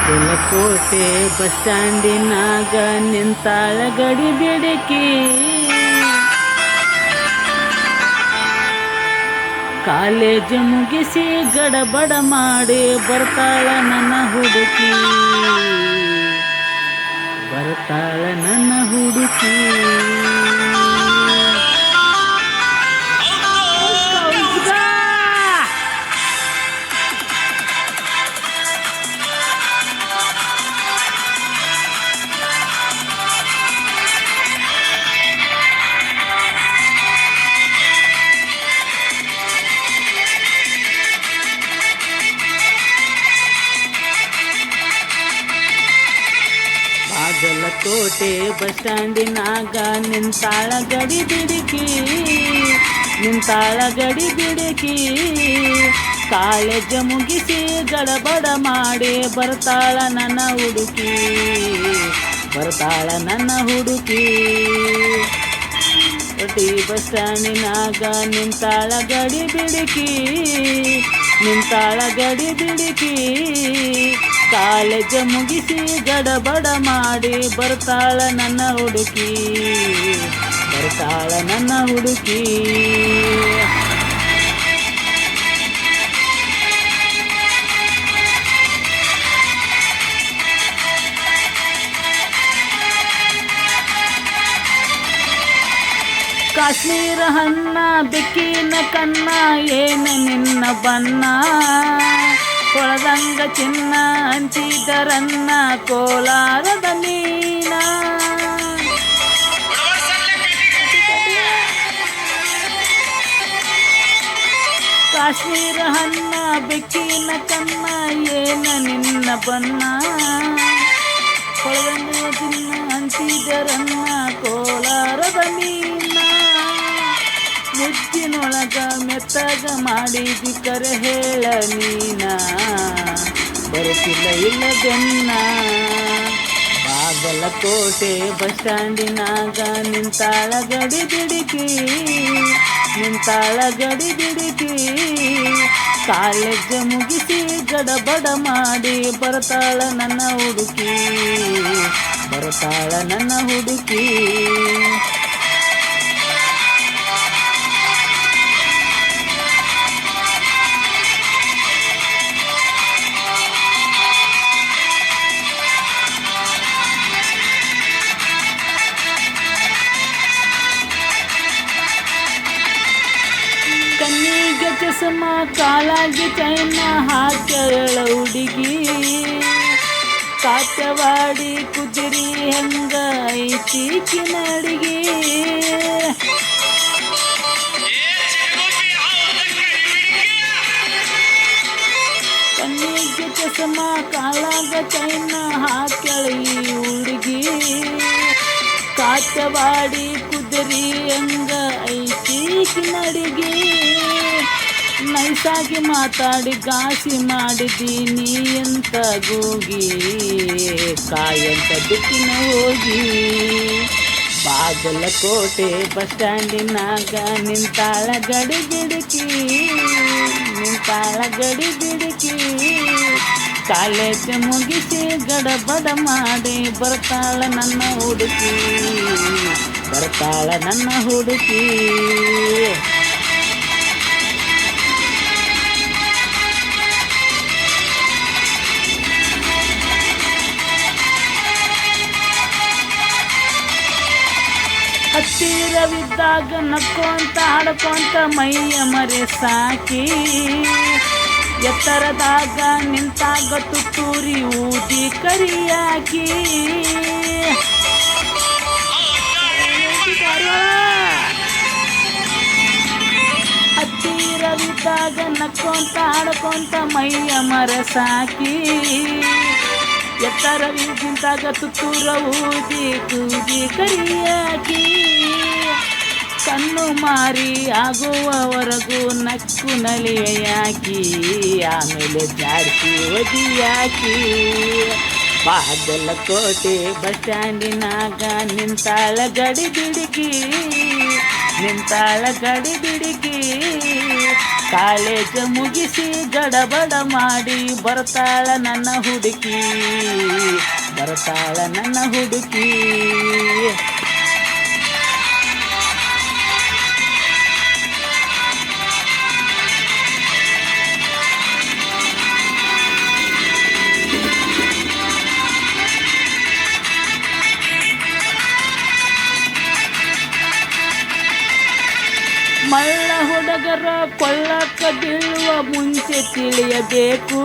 Bagalkot bus ಸ್ಟ್ಯಾಂಡಿನಾಗ ನಿಂತಾಳ ಗಡಿ ಬಿಡಕಿ. College ಮುಗಿಸಿ ಗಡಬಡ ಮಾಡಿ ಬರ್ತಾಳ ನನ್ನ ಹುಡುಕಿ. ಬರ್ತಾಳ ನನ್ನ ಹುಡುಕಿ. ಬಾಗಲಕೋಟೆ ಬಸ್ ಸ್ಟ್ಯಾಂಡಿನಾಗ ನಿಂತಾಳ ಗಡಿ ಬಿಡಕಿ. ನಿಂತಾಳ ಗಡಿ ಬಿಡಕಿ. ಕಾಲೇಜ್ ಮುಗಿಸಿ ಗಡಬಡ ಮಾಡಿ ಬರ್ತಾಳ ನನ್ನ ಹುಡುಕಿ. ಬರ್ತಾಳ ನನ್ನ ಹುಡುಕಿ. ಬಸ್ ಸ್ಟ್ಯಾಂಡಿನಾಗ ನಿಂತಾಳ ಗಡಿ ಬಿಡಕಿ. ನಿಂತಾಳ ಗಡಿ ಬಿಡಕಿ. ಕಾಲೇಜ್ ಮುಗಿಸಿ ಗಡಬಡ ಮಾಡಿ ಬರ್ತಾಳ ನನ್ನ ಹುಡುಕಿ. ಬರ್ತಾಳ ನನ್ನ ಹುಡುಕಿ. ಕಾಶ್ಮೀರ ಹಣ್ಣ ಬೆಕ್ಕಿನ ಕಣ್ಣ ಏನ ನಿನ್ನ ಬಣ್ಣ. ಕೊಳದಂಗ ಚಿನ್ನ ಹಂಚಿದರನ್ನ ಕೋಲಾರದ ಮೀನ. ಕಾಶ್ಮೀರ ಹಣ್ಣ ಬೆಕ್ಕಿನ ಕಣ್ಣ ಏನ ನಿನ್ನ ಬಣ್ಣ. ಕೊಳದಂಗ ಚಿನ್ನ ಹಂಚಿದರನ್ನ ಕೋಲಾರದ ಮೀನ. ಮುಚ್ಚಿನೊಳಗ ಮೆತ್ತಗ ಮಾಡಿದಿ ಕರೆ ಹೇಳ ನೀನ. ಬರುತ್ತಿಲ್ಲ ಇಲ್ಲ ಬೆನ್ನ. ಬಾಗಲಕೋಟೆ ಬಸ್ ಸ್ಟ್ಯಾಂಡಿನಾಗ ನಿಂತಾಳ ಗಡಿ ಬಿಡಕಿ. ನಿಂತಾಳ ಗಡಿ ಬಿಡಕಿ. ಕಾಲೇಜ್ ಮುಗಿಸಿ ಗಡಬಡ ಮಾಡಿ ಬರ್ತಾಳ ನನ್ನ ಹುಡುಕಿ. ಬರ್ತಾಳ ನನ್ನ ಹುಡುಕಿ. ಕಣ್ಣಿಗೆ ಚಸ್ಮ ಕಾಲಾಗಿ ಚೈನ ಹಾಕ್ಯಾಳ ಹುಡುಗಿ. ಕಾಚವಾಡಿ ಕುದುರಿ ಹೆಂಗ ಐತಿಕಿನ ಅಡಿಗೆ. ಕಣ್ಣಿಗೆ ಚಸ್ಮ ಕಾಲಾಗ ಚೈನ ಹಾಕ್ಯಾಳ ಈ ಹುಡುಗಿ. ಕಾಚವಾಡಿ ಕುದುರಿ ಹೆಂಗ ಐತಿಕಿನ ಅಡಿಗೆ. ನೈಸಾಗಿ ಮಾತಾಡಿ ಗಾಸಿ ಮಾಡಿದ್ದೀನಿ ಅಂತ ಗೂಗಿ. ಕಾಯಂತ ಬಿಟ್ಟಿನ ಹೋಗಿ. ಬಾಗಲಕೋಟೆ ಬಸ್ ಸ್ಟ್ಯಾಂಡಿನಾಗ ನಿಂತಾಳ ಗಡಿ ಬಿಡಕಿ. ನಿಂತಾಳ ಗಡಿ ಬಿಡಕಿ. ಕಾಲೇಜ್ ಮುಗಿಸಿ ಗಡಬಡ ಮಾಡಿ ಬರ್ತಾಳ ನನ್ನ ಹುಡುಕಿ. ಬರ್ತಾಳ ನನ್ನ ಹುಡುಕಿ. ಹತ್ತಿರವಿದ್ದಾಗ ನಕ್ಕೊಂತ ಹಾಡ್ಕೊಂತ ಮೈಯ ಮರೆ ಸಾಕಿ. ಎತ್ತರದಾಗ ನಿಂತಾಗ ತುತ್ತೂರಿ ಊದಿ ಕರಿಯಾಕಿ. ಹತ್ತಿರವಿದ್ದಾಗ ನಕ್ಕೊಂತ ಹಾಡ್ಕೊಂತ ಮೈಯ ಮರೆ ಸಾಕಿ. ಎತ್ತರವಿದ್ದಾಗ ತುತ್ತೂರ ಊದಿ ಕೂಗಿ ಕರಿಯಾಕಿ. ಕಣ್ಣು ಮಾರಿ ಆಗುವವರೆಗೂ ನಕ್ಕು ನಲಿಯಾಕಿ. ಆಮೇಲೆ ಜಾಡಿಸಿ ಒದಿಯಾಕಿ. ಬಾಗಲಕೋಟೆ ಬಸ್ ಸ್ಟ್ಯಾಂಡಿನಾಗ ನಿಂತಾಳ ಗಡಿ ಬಿಡಕಿ. ನಿಂತಾಳ ಗಡಿಬಿಡಿಕಿ ಕಾಲೇಜ್ ಮುಗಿಸಿ ಗಡಬಡ ಮಾಡಿ ಬರ್ತಾಳ ನನ್ನ ಹುಡುಕಿ ಬರ್ತಾಳ ನನ್ನ ಹುಡುಕಿ ಮಳ್ಳ ಹುಡುಗರ ಕೊಳ್ಳಕ್ಕ ಬೀಳುವ ಮುಂಚೆ ತಿಳಿಯಬೇಕು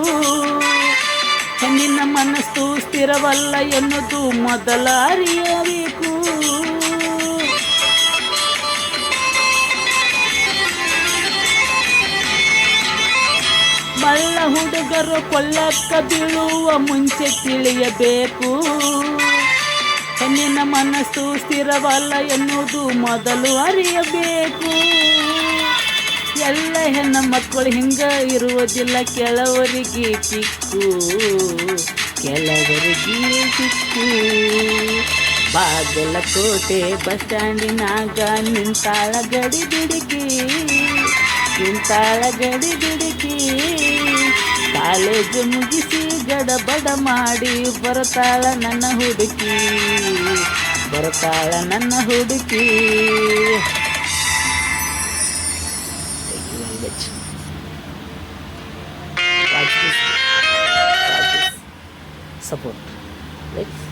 ಹೆಣ್ಣಿನ ಮನಸ್ಸು ಸ್ಥಿರವಲ್ಲ ಎನ್ನುವುದು ಮೊದಲ ಅರಿಯಬೇಕು ಮಳ್ಳ ಹುಡುಗರು ಕೊಳ್ಳಕ್ಕ ಬೀಳುವ ಮುಂಚೆ ತಿಳಿಯಬೇಕು ಹೆಣ್ಣಿನ ಮನಸ್ಸು ಸ್ಥಿರವಲ್ಲ ಎನ್ನುವುದು ಮೊದಲು ಅರಿಯಬೇಕು ಎಲ್ಲ ಹೆಣ್ಣ ಮಕ್ಕಳು ಹಿಂಗ ಇರುವುದಿಲ್ಲ ಕೆಲವರಿಗೆ ಚಿಕ್ಕು ಕೆಲವರಿಗೆ ಚಿಕ್ಕು ಬಾಗಲಕೋಟೆ ಬಸ್ ಸ್ಟ್ಯಾಂಡಿನಾಗ ನಿಂತಾಳ ಗಡಿಬಿಡಿಕಿ ನಿಂತಾಳ ಗಡಿಬಿಡಿಕಿ ಕಾಲೇಜು ಮುಗಿಸಿ ಗಡಬಡ ಮಾಡಿ ಬರ್ತಾಳ ನನ್ನ ಹುಡುಕಿ ಬರ್ತಾಳ ನನ್ನ ಹುಡುಕಿ support. Let's